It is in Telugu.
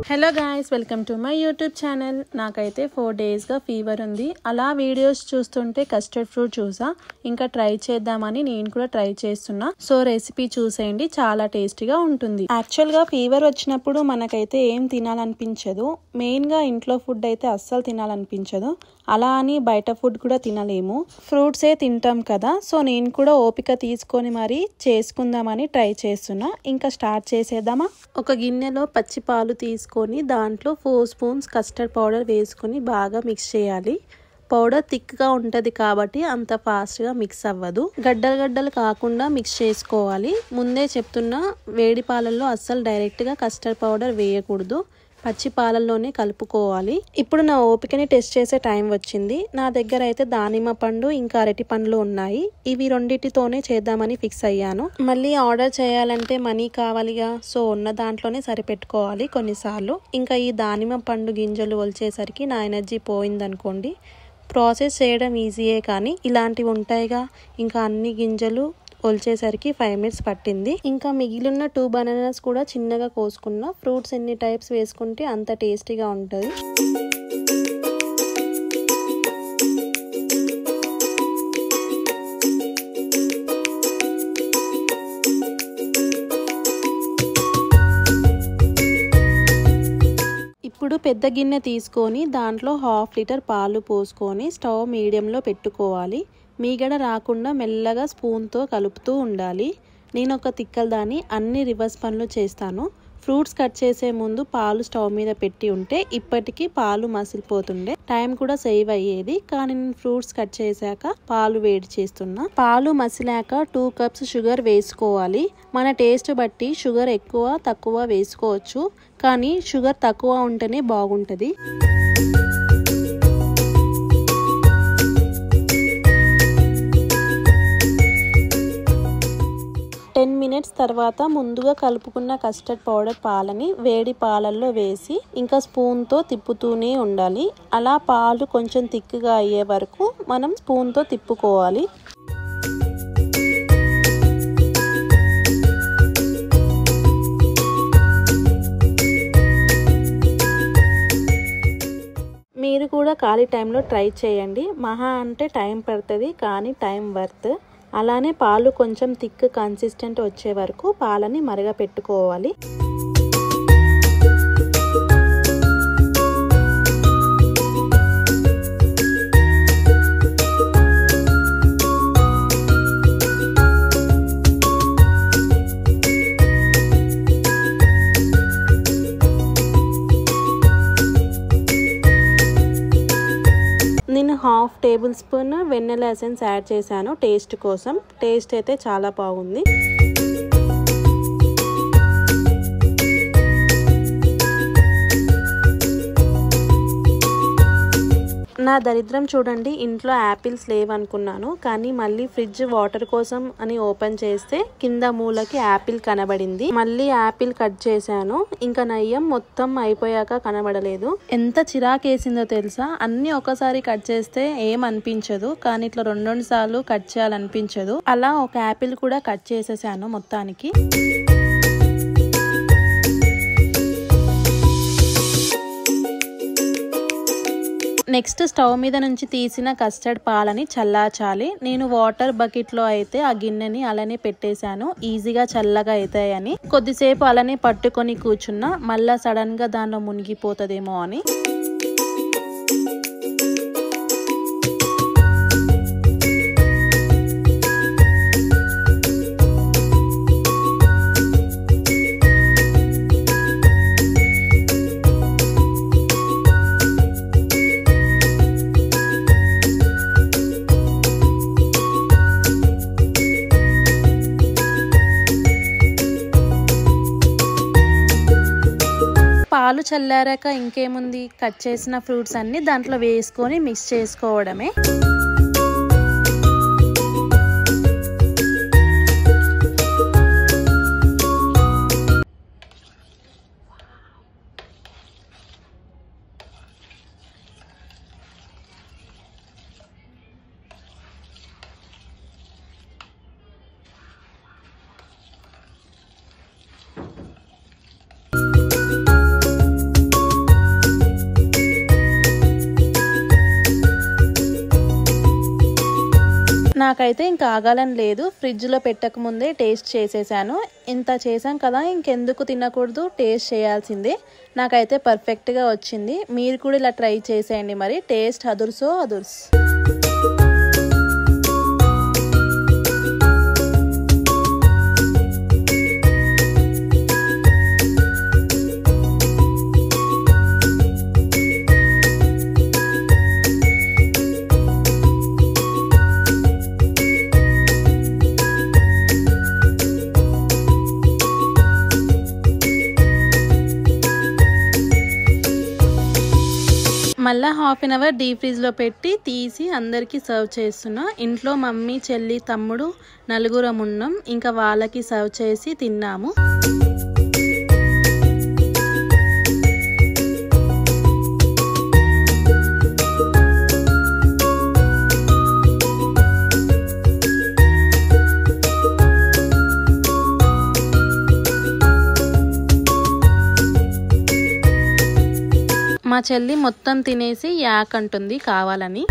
Hello guys, welcome to my YouTube channel. నాకైతే 4 డేస్గా ఫీవర్ ఉంది. అలా వీడియోస్ చూస్తుంటే కస్టర్డ్ ఫ్రూట్ చూసా, ఇంకా ట్రై చేద్దామని నేను కూడా ట్రై చేస్తున్నా. సో రెసిపీ చూసేయండి, చాలా టేస్టీగా ఉంటుంది. యాక్చువల్గా ఫీవర్ వచ్చినప్పుడు మనకైతే ఏం తినాలనిపించదు. మెయిన్గా ఇంట్లో ఫుడ్ అయితే అస్సలు తినాలనిపించదు. అలా అని బయట ఫుడ్ కూడా తినలేము, ఫ్రూట్సే తింటాం కదా. సో నేను కూడా ఓపిక తీసుకొని మరి చేసుకుందామని ట్రై చేస్తున్నా. ఇంకా స్టార్ట్ చేసేద్దామా? ఒక గిన్నెలో పచ్చి పాలు తీసుకొని దాంట్లో 4 స్పూన్స్ కస్టర్డ్ పౌడర్ వేసుకొని బాగా మిక్స్ చేయాలి. పౌడర్ థిక్గా ఉంటుంది కాబట్టి అంత ఫాస్ట్గా మిక్స్ అవ్వదు. గడ్డలు కాకుండా మిక్స్ చేసుకోవాలి. ముందే చెప్తున్నా, వేడి పాలల్లో అస్సలు డైరెక్ట్గా కస్టర్డ్ పౌడర్ వేయకూడదు, పచ్చి పాలల్లోనే కలుపుకోవాలి. ఇప్పుడు నా ఓపికని టెస్ట్ చేసే టైం వచ్చింది. నా దగ్గర అయితే దానిమ్మ పండు ఇంకా అరటి పండ్లు ఉన్నాయి. ఇవి రెండింటితోనే చేద్దామని ఫిక్స్ అయ్యాను. మళ్ళీ ఆర్డర్ చేయాలంటే మనీ కావాలిగా, సో ఉన్న దాంట్లోనే సరిపెట్టుకోవాలి కొన్నిసార్లు. ఇంకా ఈ దానిమ్మ పండు గింజలు ఒలిచేసరికి నా ఎనర్జీ పోయిందనుకోండి. ప్రాసెస్ చేయడం ఈజీయే, కానీ ఇలాంటివి ఉంటాయిగా, ఇంకా అన్ని గింజలు ఒలిచేసరికి 5 మినిట్స్ పట్టింది. ఇంకా మిగిలిన 2 బనానాస్ కూడా చిన్నగా కోసుకున్న. ఫ్రూట్స్ ఎన్ని టైప్స్ వేసుకుంటే అంత టేస్టీగా ఉంటుంది. ఇప్పుడు పెద్ద గిన్నె తీసుకొని దాంట్లో 1/2 లీటర్ పాలు పోసుకొని స్టవ్ మీడియంలో పెట్టుకోవాలి. మీగడ రాకుండా మెల్లగా స్పూన్తో కలుపుతూ ఉండాలి. నేను ఒక తిక్కలదాన్ని, అన్ని రివర్స్ పనులు చేస్తాను. ఫ్రూట్స్ కట్ చేసే ముందు పాలు స్టవ్ మీద పెట్టి ఉంటే ఇప్పటికీ పాలు మసిలిపోతుండే, టైం కూడా సేవ్ అయ్యేది. కానీ నేను ఫ్రూట్స్ కట్ చేశాక పాలు వేడి చేస్తున్నా. పాలు మసిలాక 2 కప్స్ షుగర్ వేసుకోవాలి. మన టేస్ట్ బట్టి షుగర్ ఎక్కువ తక్కువ వేసుకోవచ్చు, కానీ షుగర్ తక్కువ ఉంటేనే బాగుంటుంది. 10 మినిట్స్ తర్వాత ముందుగా కలుపుకున్న కస్టర్డ్ పౌడర్ పాలని వేడి పాలల్లో వేసి ఇంకా స్పూన్తో తిప్పుతూనే ఉండాలి. అలా పాలు కొంచెం థిక్గా అయ్యే వరకు మనం స్పూన్తో తిప్పుకోవాలి. మీరు కూడా ఖాళీ టైంలో ట్రై చేయండి. మహా అంటే టైం పడుతుంది, కానీ టైం వర్త్. అలానే పాలు కొంచెం థిక్ కన్సిస్టెంట్ వచ్చే వరకు పాలని మరగపెట్టుకోవాలి. నేను 1/2 టేబుల్ స్పూన్ వెన్నెల ఎసెన్స్ యాడ్ చేశాను టేస్ట్ కోసం. టేస్ట్ అయితే చాలా బాగుంది. నా దరిద్రం చూడండి, ఇంట్లో యాపిల్స్ లేవనుకున్నాను, కానీ మళ్ళీ ఫ్రిడ్జ్ వాటర్ కోసం అని ఓపెన్ చేస్తే కింద మూలకి యాపిల్ కనబడింది. మళ్ళీ యాపిల్ కట్ చేశాను. ఇంకా నయ్యం మొత్తం అయిపోయాక కనబడలేదు. ఎంత చిరాకేసిందో తెలుసా. అన్ని ఒకసారి కట్ చేస్తే ఏం అనిపించదు, కానీ ఇట్లా 2 సార్లు కట్ చేయాలనిపించదు. అలా ఒక యాపిల్ కూడా కట్ చేసేసాను మొత్తానికి. నెక్స్ట్ స్టవ్ మీద నుంచి తీసిన కస్టర్డ్ పాలని చల్లార్చాలి. నేను వాటర్ బకెట్లో అయితే ఆ గిన్నెని అలానే పెట్టేశాను, ఈజీగా చల్లగా అవుతాయని. కొద్దిసేపు అలానే పట్టుకొని కూర్చున్నా, మళ్ళా సడన్ గా దానిలో మునిగిపోతుందేమో అని. పాలు చల్లారాక ఇంకేముంది, కట్ చేసిన ఫ్రూట్స్ అన్ని దాంట్లో వేసుకొని మిక్స్ చేసుకోవడమే. నాకైతే ఇంకా ఆగాలని లేదు, ఫ్రిడ్జ్లో పెట్టకముందే టేస్ట్ చేసేసాను. ఇంత చేసాం కదా, ఇంకెందుకు తినకూడదు, టేస్ట్ చేయాల్సిందే. నాకైతే పర్ఫెక్ట్గా వచ్చింది. మీరు కూడా ఇలా ట్రై చేసేయండి. మరి టేస్ట్ అదుర్సో అదుర్స్. మళ్ళీ హాఫ్ అన్ అవర్ డీప్ ఫ్రీజ్లో పెట్టి తీసి అందరికీ సర్వ్ చేస్తున్నా. ఇంట్లో మమ్మీ, చెల్లి, తమ్ముడు నలుగురం ఉన్నాం. ఇంకా వాళ్ళకి సర్వ్ చేసి తిన్నాము. మా చెల్లి మొత్తం తినేసి యాక్ అంటుంది కావాలని.